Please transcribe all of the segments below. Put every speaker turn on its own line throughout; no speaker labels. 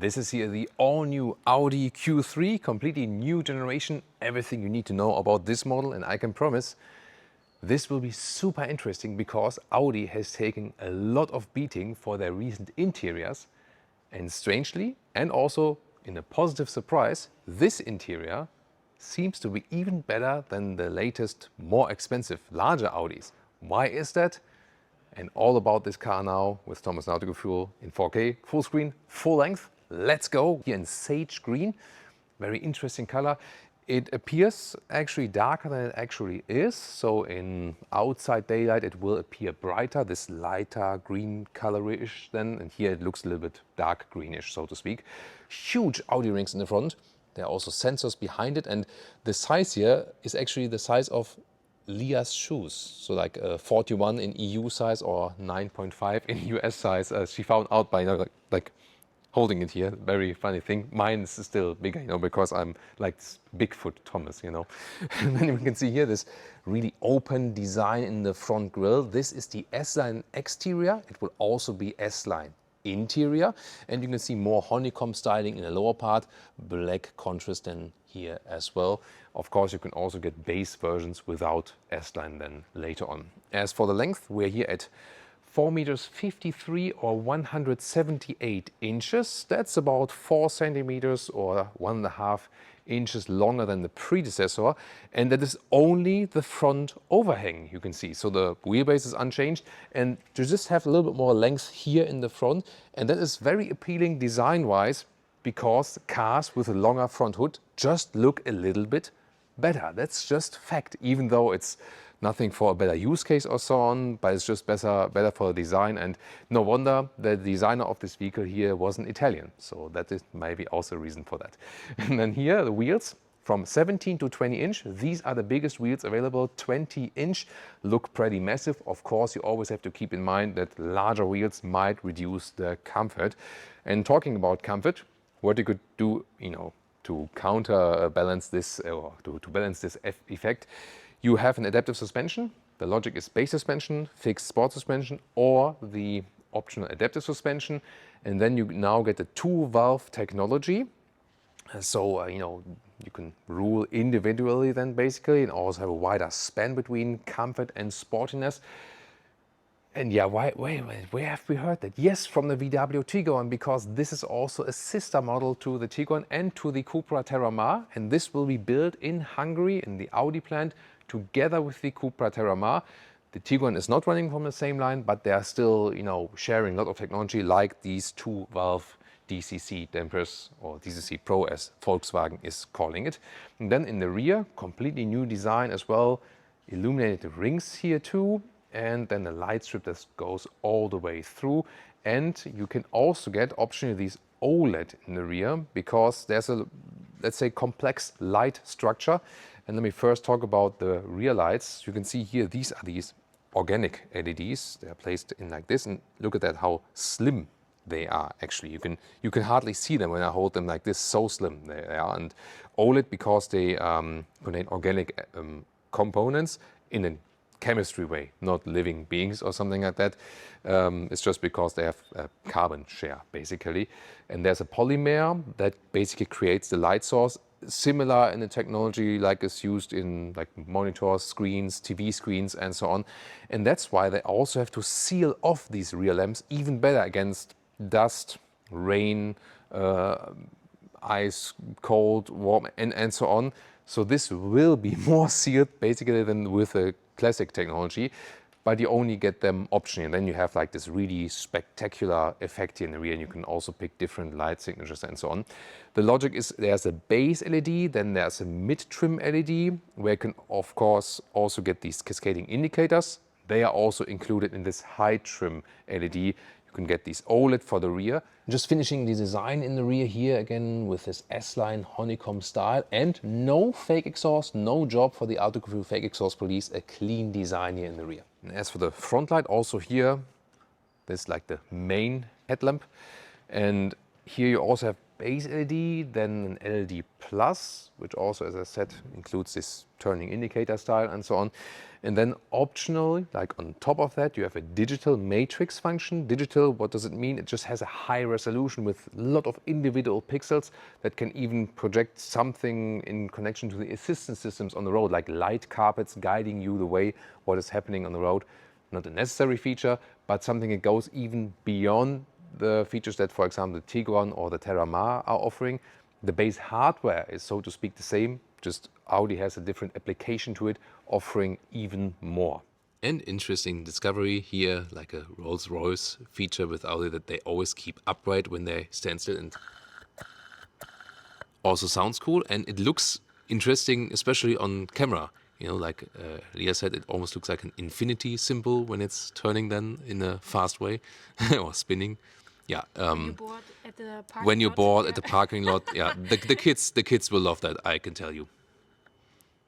This is here the all-new Audi Q3, completely new generation, everything you need to know about this model, and I can promise this will be super interesting because Audi has taken a lot of beating for their recent interiors, and strangely, and also in a positive surprise, this interior seems to be even better than the latest, more expensive, larger Audis. Why is that? And all about this car now with Thomas Nautical Fuel in 4K, full screen, full length. Let's go. Here in sage green, very interesting color. It appears actually darker than it actually is. So in outside daylight, it will appear brighter, this lighter green colorish then. And here it looks a little bit dark greenish, so to speak. Huge Audi rings in the front. There are also sensors behind it. And the size here is actually the size of Leah's shoes, so like 41 in EU size or 9.5 in US size. She found out by like holding it here. Very funny thing. Mine is still bigger, you know, because I'm like Bigfoot Thomas, you know. And then you can see here this really open design in the front grille. This is the S-Line exterior. It will also be S-Line interior, and you can see more honeycomb styling in the lower part, black contrast then here as well. Of course, you can also get base versions without S-Line then later on. As for the length, we're here at 4 meters 53 or 178 inches. That's about 4 centimeters or 1.5 inches longer than the predecessor, and that is only the front overhang, you can see. So the wheelbase is unchanged, and you just have a little bit more length here in the front, and that is very appealing design-wise because cars with a longer front hood just look a little bit better. That's just fact, even though it's nothing for a better use case or so on, but it's just better for the design. And no wonder the designer of this vehicle here was an Italian. So that is maybe also a reason for that. And then here the wheels from 17 to 20 inch. These are the biggest wheels available. 20 inch look pretty massive. Of course, you always have to keep in mind that larger wheels might reduce the comfort. And talking about comfort, what you could do, you know, to counterbalance this or to balance this effect, you have an adaptive suspension. The logic is base suspension, fixed sport suspension, or the optional adaptive suspension. And then you now get the 2-valve technology. So, you know, you can rule individually then basically, and also have a wider span between comfort and sportiness. And yeah, where have we heard that? Yes, from the VW Tiguan, because this is also a sister model to the Tiguan and to the Cupra Terramar. And this will be built in Hungary in the Audi plant together with the Cupra Terramar. The Tiguan is not running from the same line, but they are still, you know, sharing a lot of technology like these 2-valve DCC dampers, or DCC Pro as Volkswagen is calling it. And then in the rear, completely new design as well. Illuminated rings here too. And then the light strip that goes all the way through. And you can also get optionally these OLED in the rear because there's a, let's say, complex light structure. And let me first talk about the rear lights. You can see here, these are these organic LEDs. They're placed in like this, and look at that, how slim they are actually. You can hardly see them when I hold them like this, so slim they are. And OLED, because they contain organic components in a chemistry way, not living beings or something like that. It's just because they have a carbon share basically. And there's a polymer that basically creates the light source, similar in the technology like is used in like monitors, screens, TV screens and so on. And that's why they also have to seal off these rear lamps even better against dust, rain, ice, cold, warm and so on. So this will be more sealed basically than with a classic technology, but you only get them optionally. And then you have like this really spectacular effect here in the rear, and you can also pick different light signatures and so on. The logic is there's a base LED, then there's a mid-trim LED, where you can of course also get these cascading indicators. They are also included in this high trim LED. You can get these OLED for the rear. Just finishing the design in the rear here again with this S-Line honeycomb style, and no fake exhaust, no job for the Autogefühl fake exhaust police, a clean design here in the rear. And as for the front light, also here, this is like the main headlamp. And here you also have base LED, then an LED Plus, which also, as I said, includes this turning indicator style and so on. And then optionally, like on top of that, you have a digital matrix function. Digital, what does it mean? It just has a high resolution with a lot of individual pixels that can even project something in connection to the assistance systems on the road, like light carpets guiding you the way what is happening on the road. Not a necessary feature, but something that goes even beyond the features that, for example, the Tiguan or the Terramar are offering. The base hardware is, so to speak, the same, just Audi has a different application to it, offering even more. And interesting discovery here, like a Rolls-Royce feature with Audi that they always keep upright when they stand still, and also sounds cool, and it looks interesting, especially on camera. You know, like Leah said, it almost looks like an infinity symbol when it's turning then in a fast way or spinning. Yeah. When you're bored at the parking lot, yeah, the kids will love that, I can tell you.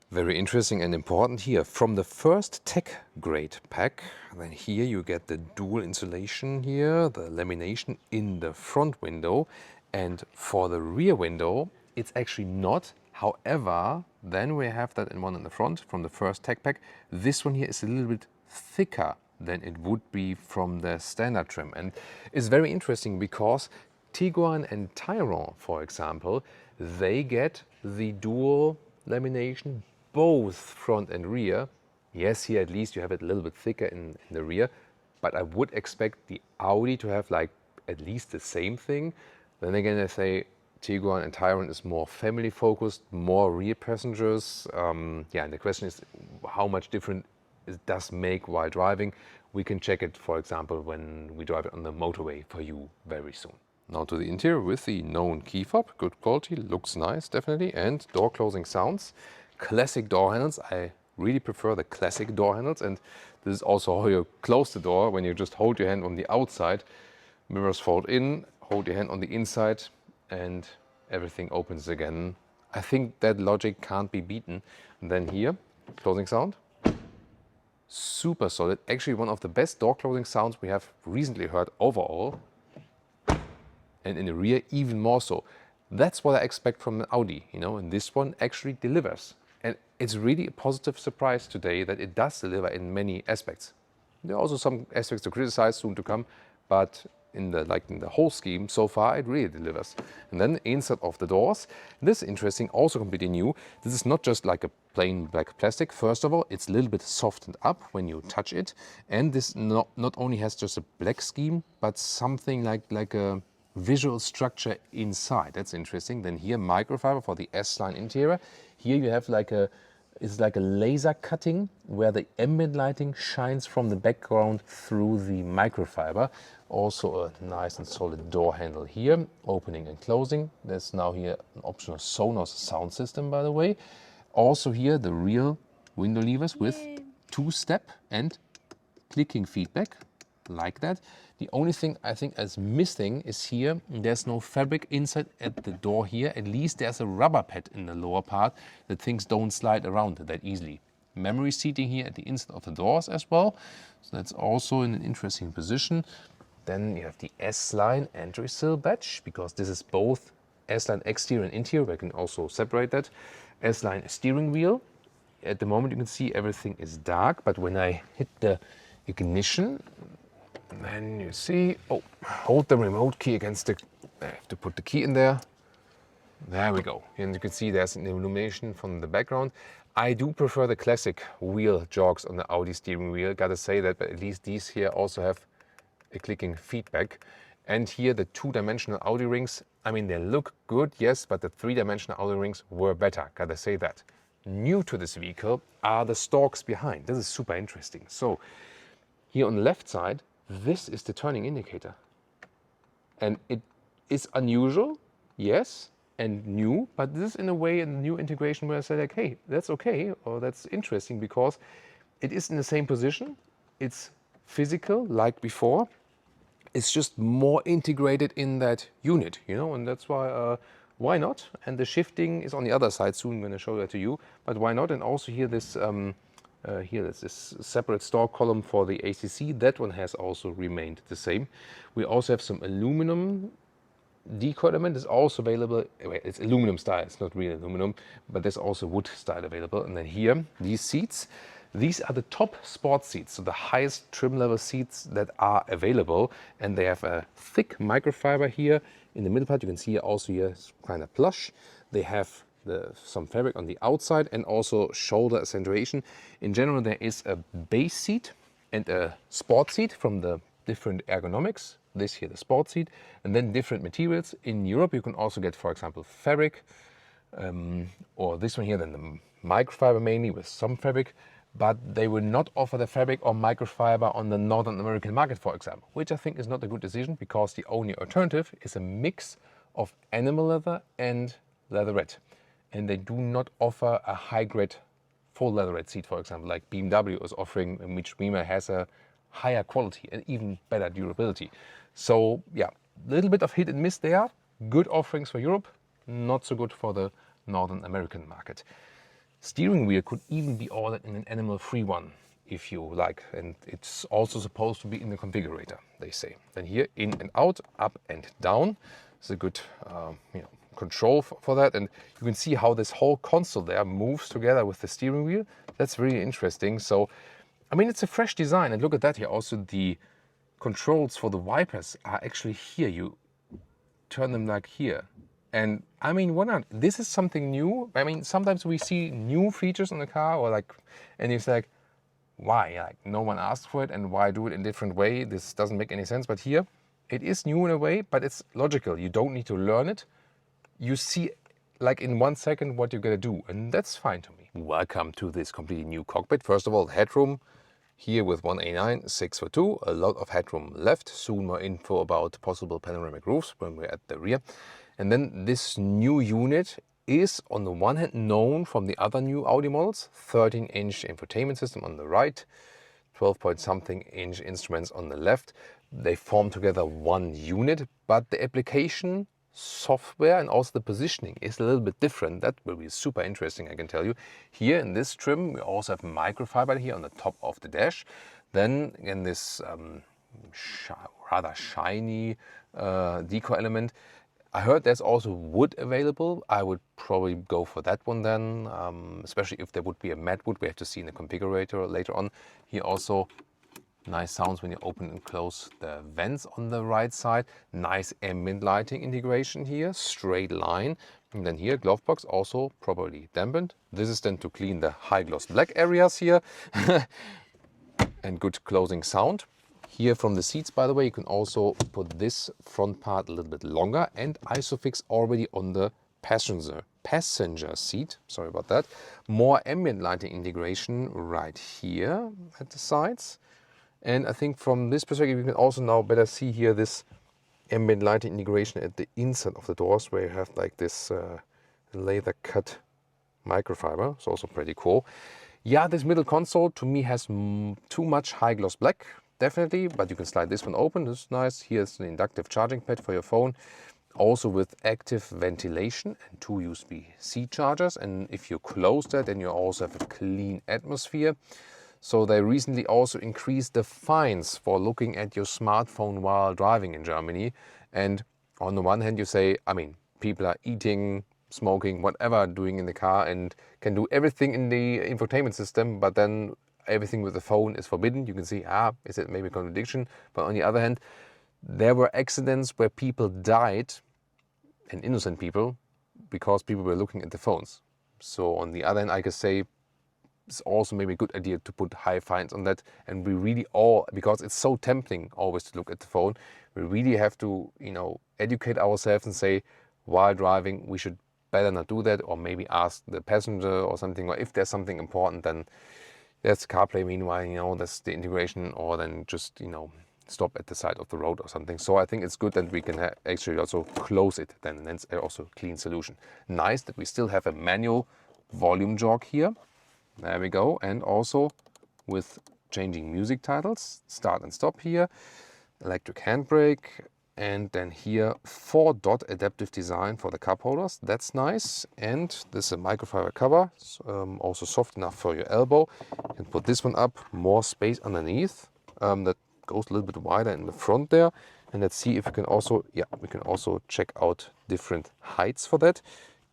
Very interesting and important here. From the first tech grade pack, then here you get the dual insulation here, the lamination in the front window, and for the rear window, it's actually not. However, then we have that in one in the front from the first tech pack. This one here is a little bit thicker than it would be from the standard trim, and it's very interesting because Tiguan and Tayron, for example, they get the dual lamination both front and rear. Yes, here at least you have it a little bit thicker in the rear, but I would expect the Audi to have like at least the same thing. Then again, I say Tiguan and Tayron is more family focused, more rear passengers. Yeah, and the question is how much different it does make while driving. We can check it, for example, when we drive it on the motorway for you very soon. Now to the interior with the known key fob. Good quality, looks nice, definitely, and door closing sounds. Classic door handles. I really prefer the classic door handles, and this is also how you close the door when you just hold your hand on the outside. Mirrors fold in, hold your hand on the inside, and everything opens again. I think that logic can't be beaten. And then here, closing sound. Super solid. Actually one of the best door closing sounds we have recently heard overall. And in the rear even more so. That's what I expect from an Audi, you know, and this one actually delivers. And it's really a positive surprise today that it does deliver in many aspects. There are also some aspects to criticize, soon to come, but in the whole scheme so far it really delivers. And then inside of the doors, this is interesting, also completely new. This is not just like a plain black plastic. First of all, it's a little bit softened up when you touch it, and this not only has just a black scheme, but something like a visual structure inside. That's interesting. Then here, microfiber for the S-line interior. Here you have it's like a laser cutting where the ambient lighting shines from the background through the microfiber. Also a nice and solid door handle here, opening and closing. There's now here an optional Sonos sound system, by the way. Also here the real window levers with two-step and clicking feedback, like that. The only thing I think is missing is here, there's no fabric inside at the door here. At least there's a rubber pad in the lower part that things don't slide around that easily. Memory seating here at the inside of the doors as well. So that's also in an interesting position. Then you have the S-Line entry sill badge, because this is both S-Line exterior and interior. We can also separate that. S-Line steering wheel. At the moment you can see everything is dark, but when I hit the ignition, then you see, hold the remote key against the, I have to put the key in there. There we go. And you can see there's an illumination from the background. I do prefer the classic wheel jogs on the Audi steering wheel, gotta say that, but at least these here also have a clicking feedback. And here the two-dimensional Audi rings, I mean, they look good, yes, but the three-dimensional Audi rings were better, gotta say that. New to this vehicle are the stalks behind. This is super interesting. So here on the left side, this is the turning indicator. And it is unusual, yes, and new, but this is in a way a new integration where I say like, hey, that's okay, or that's interesting, because it is in the same position. It's physical like before. It's just more integrated in that unit, you know, and that's why not? And the shifting is on the other side soon when I show that to you, but why not? And also here this here there's this separate stalk column for the ACC. That one has also remained the same. We also have some aluminum deco element is also available. It's aluminum style, it's not real aluminum, but there's also wood style available. And then here, these seats, these are the top sport seats, so the highest trim level seats that are available. And they have a thick microfiber here in the middle part. You can see also here it's kind of plush. They have some fabric on the outside and also shoulder accentuation. In general, there is a base seat and a sport seat from the different ergonomics. This here, the sport seat, and then different materials. In Europe, you can also get, for example, fabric, or this one here, then the microfiber mainly with some fabric, but they will not offer the fabric or microfiber on the Northern American market, for example, which I think is not a good decision because the only alternative is a mix of animal leather and leatherette. And they do not offer a high-grade full leatherette seat, for example, like BMW is offering, in which Rima has a higher quality and even better durability. So yeah, a little bit of hit and miss there. Good offerings for Europe, not so good for the Northern American market. Steering wheel could even be ordered in an animal-free one, if you like. And it's also supposed to be in the configurator, they say. Then here, in and out, up and down. It's a good control for that. And you can see how this whole console there moves together with the steering wheel. That's really interesting. So, I mean, it's a fresh design. And look at that here. Also, the controls for the wipers are actually here. You turn them like here. And I mean, why not? This is something new. I mean, sometimes we see new features on the car and it's like, why? Like, no one asked for it, and why do it in a different way? This doesn't make any sense. But here, it is new in a way, but it's logical. You don't need to learn it. You see, like in 1 second, what you're gonna do, and that's fine to me. Welcome to this completely new cockpit. First of all, headroom here with 1A9, 6 for 2, a lot of headroom left. Soon more info about possible panoramic roofs when we're at the rear. And then this new unit is on the one hand known from the other new Audi models, 13-inch infotainment system on the right, 12-point-something-inch instruments on the left. They form together one unit, but the application software and also the positioning is a little bit different. That will be super interesting, I can tell you. Here in this trim, we also have microfiber here on the top of the dash. Then in this rather shiny deco element, I heard there's also wood available. I would probably go for that one then, especially if there would be a matte wood. We have to see in the configurator later on. Here also nice sounds when you open and close the vents on the right side. Nice ambient lighting integration here, straight line. And then here, glove box also properly dampened. This is then to clean the high gloss black areas here. And good closing sound. Here from the seats, by the way, you can also put this front part a little bit longer and ISOFIX already on the passenger seat. Sorry about that. More ambient lighting integration right here at the sides. And I think from this perspective, you can also now better see here this ambient lighting integration at the inside of the doors, where you have like this leather cut microfiber. It's also pretty cool. Yeah, this middle console to me has too much high gloss black, definitely, but you can slide this one open. This is nice. Here's an inductive charging pad for your phone, also with active ventilation and 2 USB-C chargers. And if you close that, then you also have a clean atmosphere. So they recently also increased the fines for looking at your smartphone while driving in Germany. And on the one hand, you say, I mean, people are eating, smoking, whatever, doing in the car and can do everything in the infotainment system, but then everything with the phone is forbidden. You can see, is it maybe a contradiction? But on the other hand, there were accidents where people died, and innocent people, because people were looking at the phones. So on the other hand, I could say, it's also maybe a good idea to put high fines on that. And we really all, because it's so tempting always to look at the phone, we really have to, educate ourselves and say, while driving, we should better not do that, or maybe ask the passenger or something, or if there's something important, then there's CarPlay meanwhile, that's the integration, or then just, stop at the side of the road or something. So I think it's good that we can actually also close it then, and that's also a clean solution. Nice that we still have a manual volume jog here. There we go. And also with changing music titles, start and stop here, electric handbrake, and then here 4-dot adaptive design for the cup holders. That's nice. And this is a microfiber cover, also soft enough for your elbow. You can put this one up, more space underneath. That goes a little bit wider in the front there. And let's see if we can also, yeah, we can also check out different heights for that.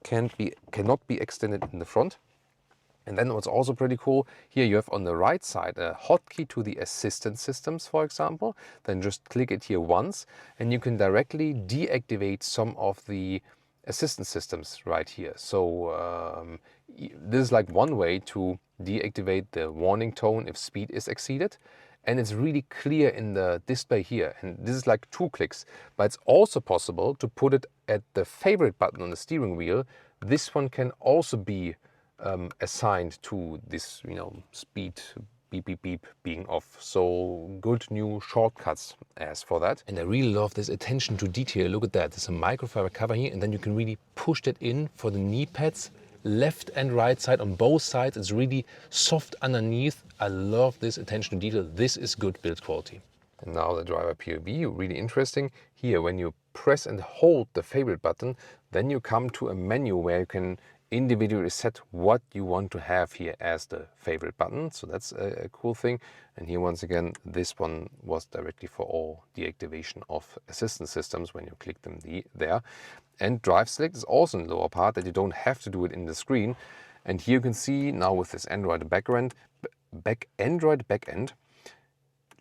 Cannot be extended in the front. And then what's also pretty cool, here you have on the right side a hotkey to the assistance systems, for example. Then just click it here once and you can directly deactivate some of the assistance systems right here. So this is like one way to deactivate the warning tone if speed is exceeded. And it's really clear in the display here. And this is like 2 clicks, but it's also possible to put it at the favorite button on the steering wheel. This one can also be assigned to this, speed beep beep beep being off. So good new shortcuts as for that. And I really love this attention to detail. Look at that. There's a microfiber cover here, and then you can really push that in for the knee pads, left and right side on both sides. It's really soft underneath. I love this attention to detail. This is good build quality. And now the driver POV, really interesting. Here, when you press and hold the favorite button, then you come to a menu where you can individually set what you want to have here as the favorite button. So that's a cool thing. And here once again, this one was directly for all deactivation of assistance systems when you click them there. And drive select is also in the lower part, that you don't have to do it in the screen. And here you can see now with this Android backend,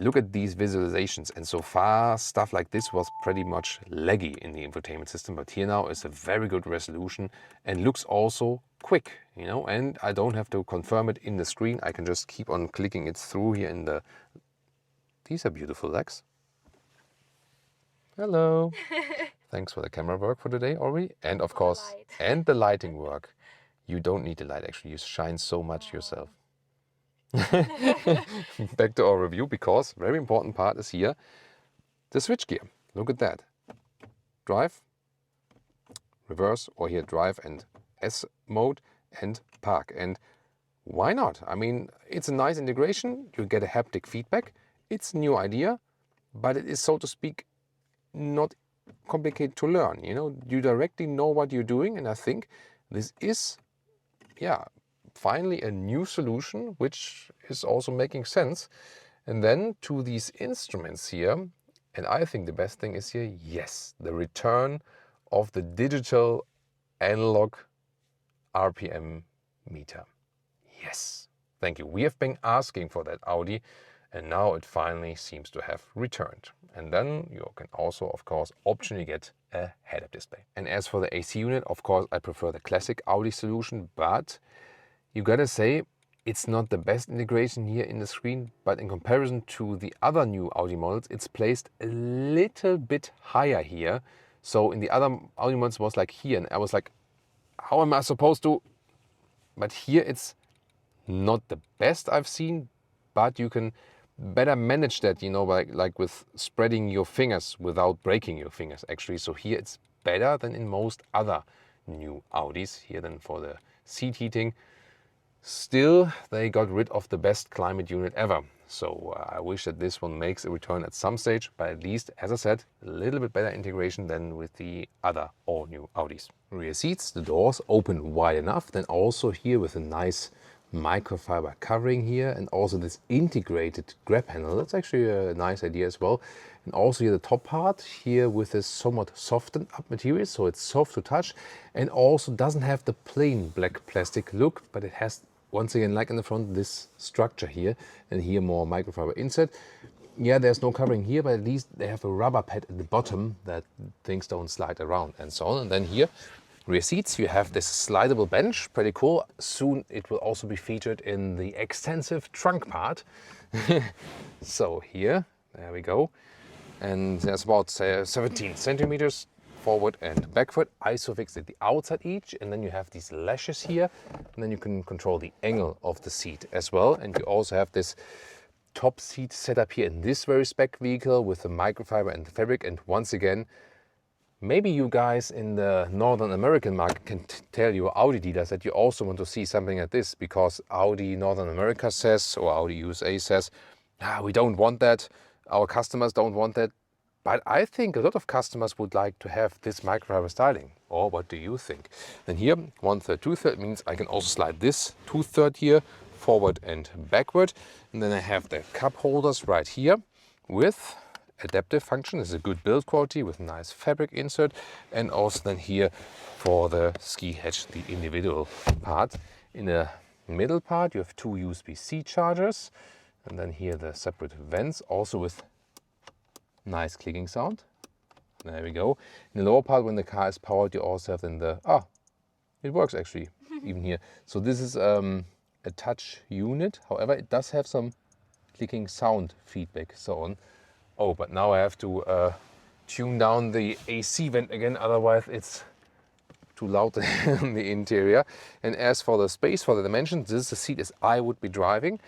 look at these visualizations. And so far stuff like this was pretty much laggy in the infotainment system, but here now is a very good resolution and looks also quick, and I don't have to confirm it in the screen. I can just keep on clicking it through here in the, these are beautiful legs. Hello. Thanks for the camera work for today, Ori. And of course, and the lighting work. You don't need the light, actually. You shine so much yourself. Back to our review, because very important part is here the switch gear. Look at that. Drive, reverse, or here drive and S mode and park. And why not? I mean, it's a nice integration. You get a haptic feedback. It's a new idea, but it is, so to speak, not complicated to learn. You directly know what you're doing, and I think this is, finally a new solution, which is also making sense. And then to these instruments here, and I think the best thing is here, yes, the return of the digital analog RPM meter. Yes, thank you. We have been asking for that, Audi, and now it finally seems to have returned. And then you can also, of course, optionally get a head-up display. And as for the AC unit, of course, I prefer the classic Audi solution, but you gotta say, it's not the best integration here in the screen, but in comparison to the other new Audi models, it's placed a little bit higher here. So in the other Audi models it was like here, and I was like, how am I supposed to? But here it's not the best I've seen, but you can better manage that, like with spreading your fingers without breaking your fingers, actually. So here it's better than in most other new Audis here than for the seat heating. Still, they got rid of the best climate unit ever. So I wish that this one makes a return at some stage, but at least, as I said, a little bit better integration than with the other all-new Audis. Rear seats, the doors open wide enough, then also here with a nice microfiber covering here, and also this integrated grab handle. That's actually a nice idea as well. And also here the top part here with this somewhat softened up material, so it's soft to touch, and also doesn't have the plain black plastic look, but it has, once again, like in the front, this structure here, and here more microfiber insert. Yeah, there's no covering here, but at least they have a rubber pad at the bottom that things don't slide around and so on. And then here, rear seats, you have this slidable bench, pretty cool. Soon it will also be featured in the extensive trunk part. So here, there we go. And there's about 17 centimeters forward and backward, isofix at the outside each, and then you have these lashes here, and then you can control the angle of the seat as well. And you also have this top seat setup here in this very spec vehicle with the microfiber and the fabric. And once again, maybe you guys in the Northern American market can tell your Audi dealers that you also want to see something like this, because Audi Northern America says, or Audi USA says, we don't want that, our customers don't want that. But I think a lot of customers would like to have this microfiber styling. Or what do you think? Then here, 1/3, 2/3 means I can also slide this 2/3 here, forward and backward. And then I have the cup holders right here with adaptive function. It's a good build quality with nice fabric insert, and also then here for the ski hatch, the individual part. In the middle part you have two USB-C chargers, and then here the separate vents, also with nice clicking sound. There we go. In the lower part, when the car is powered, you also have then the, it works actually, even here. So this is a touch unit. However, it does have some clicking sound feedback, so on. Oh, but now I have to tune down the AC vent again, otherwise it's too loud in the interior. And as for the space, for the dimensions, this is the seat as I would be driving.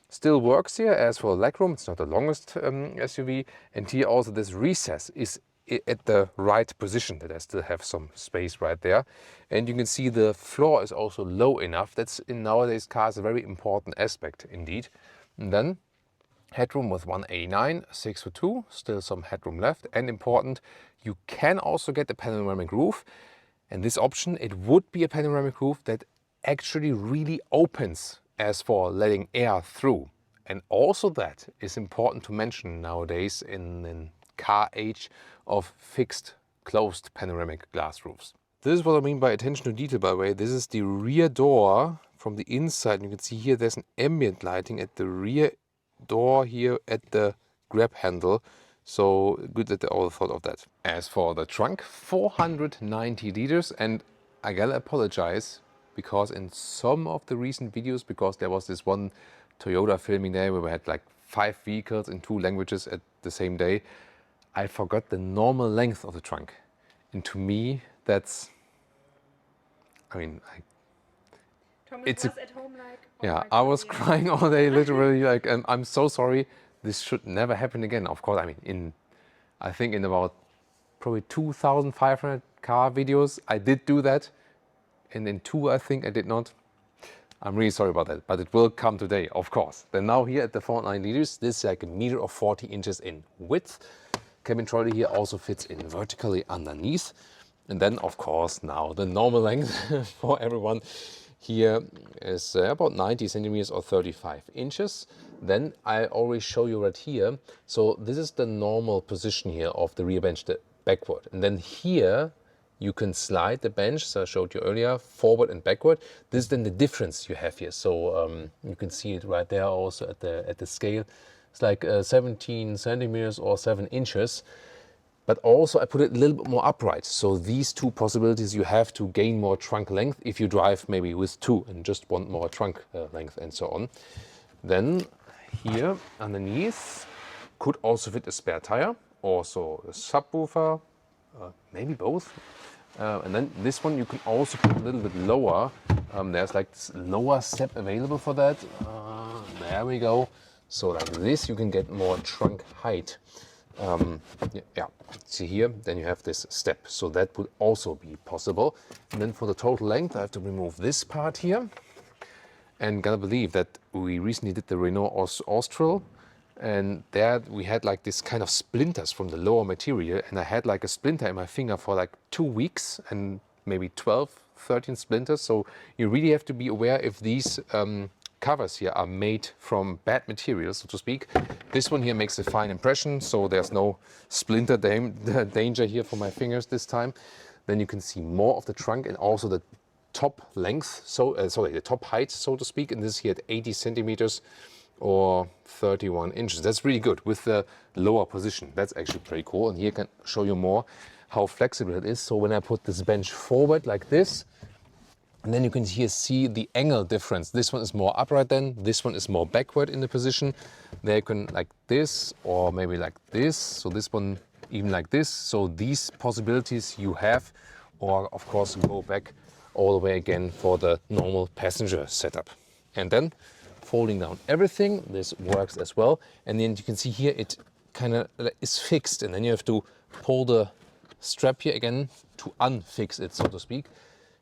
Still works here. As for the legroom, it's not the longest SUV. And here also this recess is at the right position, that I still have some space right there. And you can see the floor is also low enough. That's in nowadays cars a very important aspect indeed. And then headroom with 189, 6'2", still some headroom left. And important, you can also get a panoramic roof. And this option, it would be a panoramic roof that actually really opens as for letting air through. And also that is important to mention nowadays in car age of fixed closed panoramic glass roofs. This is what I mean by attention to detail, by the way. This is the rear door from the inside. You can see here there's an ambient lighting at the rear door here at the grab handle. So good that they all thought of that. As for the trunk, 490 liters, and I gotta apologize because in some of the recent videos, because there was this one Toyota filming there where we had like 5 vehicles in 2 languages at the same day, I forgot the normal length of the trunk. And to me, that's, I mean,
Thomas
it's
was at home like, oh
yeah,
my
I
God,
was
yeah.
crying all day, literally, like, and I'm so sorry. This should never happen again. Of course, I mean, I think in about probably 2,500 car videos, I did do that. And in 2, I think I did not. I'm really sorry about that, but it will come today, of course. Then now here at the 490 liters, this is like 1 meter or 40 inches in width. Cabin trolley here also fits in vertically underneath. And then, of course, now the normal length for everyone here is about 90 centimeters or 35 inches. Then I already show you right here. So this is the normal position here of the rear bench, the backward. And then here you can slide the bench, so I showed you earlier, forward and backward. This is then the difference you have here. So you can see it right there also at the scale. It's like 17 centimeters or 7 inches. But also I put it a little bit more upright. So these 2 possibilities, you have to gain more trunk length if you drive maybe with 2 and just want more trunk length and so on. Then here underneath could also fit a spare tire, also a subwoofer, maybe both. And then this one you can also put a little bit lower. There's like this lower step available for that. There we go. So like this you can get more trunk height. Yeah, see here, then you have this step. So that would also be possible. And then for the total length, I have to remove this part here. And gotta believe that we recently did the Renault Austral. And there we had like this kind of splinters from the lower material. And I had like a splinter in my finger for like 2 weeks and maybe 12, 13 splinters. So you really have to be aware if these covers here are made from bad materials, so to speak. This one here makes a fine impression, so there's no splinter danger here for my fingers this time. Then you can see more of the trunk and also the top length, so the top height, so to speak. And this here at 80 centimeters or 31 inches. That's really good with the lower position. That's actually pretty cool. And here I can show you more how flexible it is. So when I put this bench forward like this, and then you can here see the angle difference. This one is more upright then, this one is more backward in the position. There you can like this or maybe like this. So this one even like this. So these possibilities you have, or of course go back all the way again for the normal passenger setup. And then folding down everything, this works as well. And then you can see here it kind of is fixed, and then you have to pull the strap here again to unfix it, so to speak.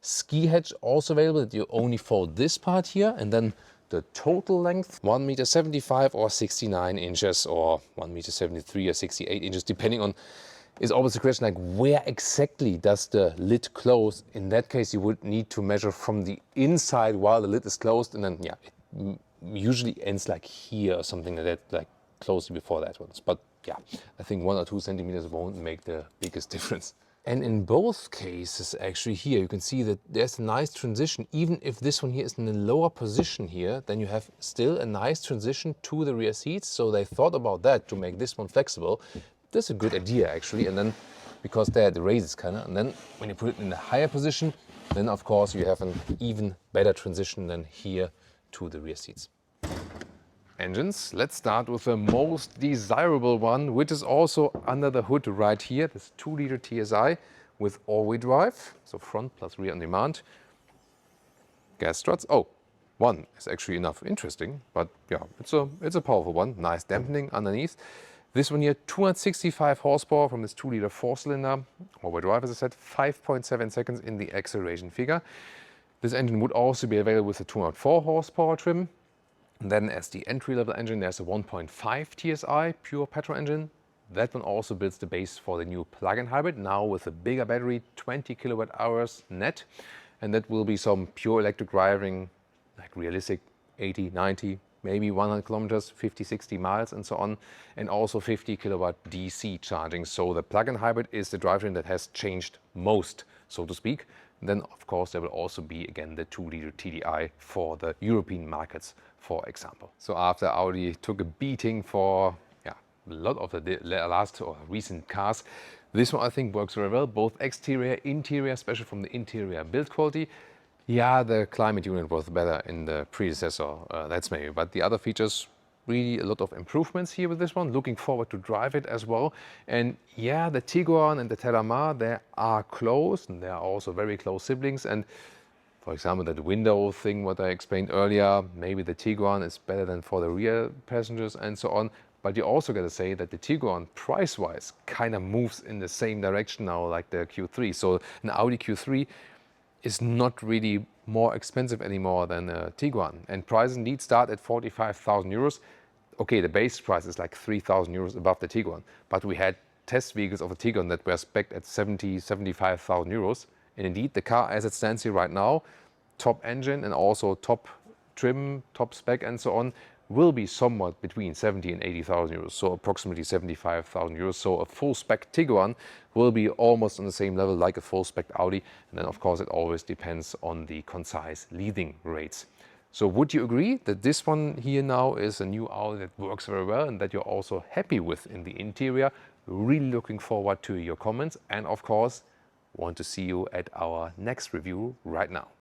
Ski hatch also available, that you only fold this part here, and then the total length 1.75 m or 69 inches, or 1.73 m or 68 inches, depending on, is always the question like where exactly does the lid close. In that case you would need to measure from the inside while the lid is closed, and then yeah, it usually ends like here or something like that, like closely before that one. But yeah, I think 1 or 2 centimeters won't make the biggest difference. And in both cases, actually here, you can see that there's a nice transition. Even if this one here is in a lower position here, then you have still a nice transition to the rear seats. So they thought about that to make this one flexible. That's a good idea, actually. And then, because there it raises kind of, and then when you put it in a higher position, then of course you have an even better transition than here to the rear seats. Engines. Let's start with the most desirable one, which is also under the hood right here. This 2-liter TSI with all-wheel drive, so front plus rear on demand. Gas struts. Oh, one is actually enough interesting, but yeah, it's a powerful one. Nice dampening underneath. This one here, 265 horsepower from this 2-liter 4-cylinder. All-wheel drive, as I said, 5.7 seconds in the acceleration figure. This engine would also be available with a 204 horsepower trim. And then as the entry-level engine, there's a 1.5 TSI pure petrol engine. That one also builds the base for the new plug-in hybrid, now with a bigger battery, 20 kilowatt hours net. And that will be some pure electric driving, like realistic 80, 90, maybe 100 kilometers, 50, 60 miles and so on. And also 50 kilowatt DC charging. So the plug-in hybrid is the drivetrain that has changed most, so to speak. And then, of course, there will also be, again, the 2-liter TDI for the European markets, for example. So after Audi took a beating for a lot of the last or recent cars, this one I think works very well, both exterior, interior, especially from the interior build quality. Yeah, the climate unit was better in the predecessor, that's maybe, but the other features, really a lot of improvements here with this one. Looking forward to drive it as well. And yeah, the Tiguan and the Terramar, they are close, and they are also very close siblings. And for example, that window thing, what I explained earlier, maybe the Tiguan is better than for the rear passengers and so on. But you also got to say that the Tiguan, price-wise, kind of moves in the same direction now like the Q3. So an Audi Q3 is not really more expensive anymore than a Tiguan. And prices indeed start at 45,000 euros. Okay, the base price is like 3,000 euros above the Tiguan. But we had test vehicles of a Tiguan that were spec'd at 70, 75,000 euros. And indeed, the car as it stands here right now, top engine and also top trim, top spec and so on, will be somewhat between 70 and 80,000 euros, so approximately 75,000 euros. So a full spec Tiguan will be almost on the same level like a full spec Audi. And then of course it always depends on the concise leading rates. So would you agree that this one here now is a new Audi that works very well and that you're also happy with in the interior? Really looking forward to your comments, and of course want to see you at our next review right now.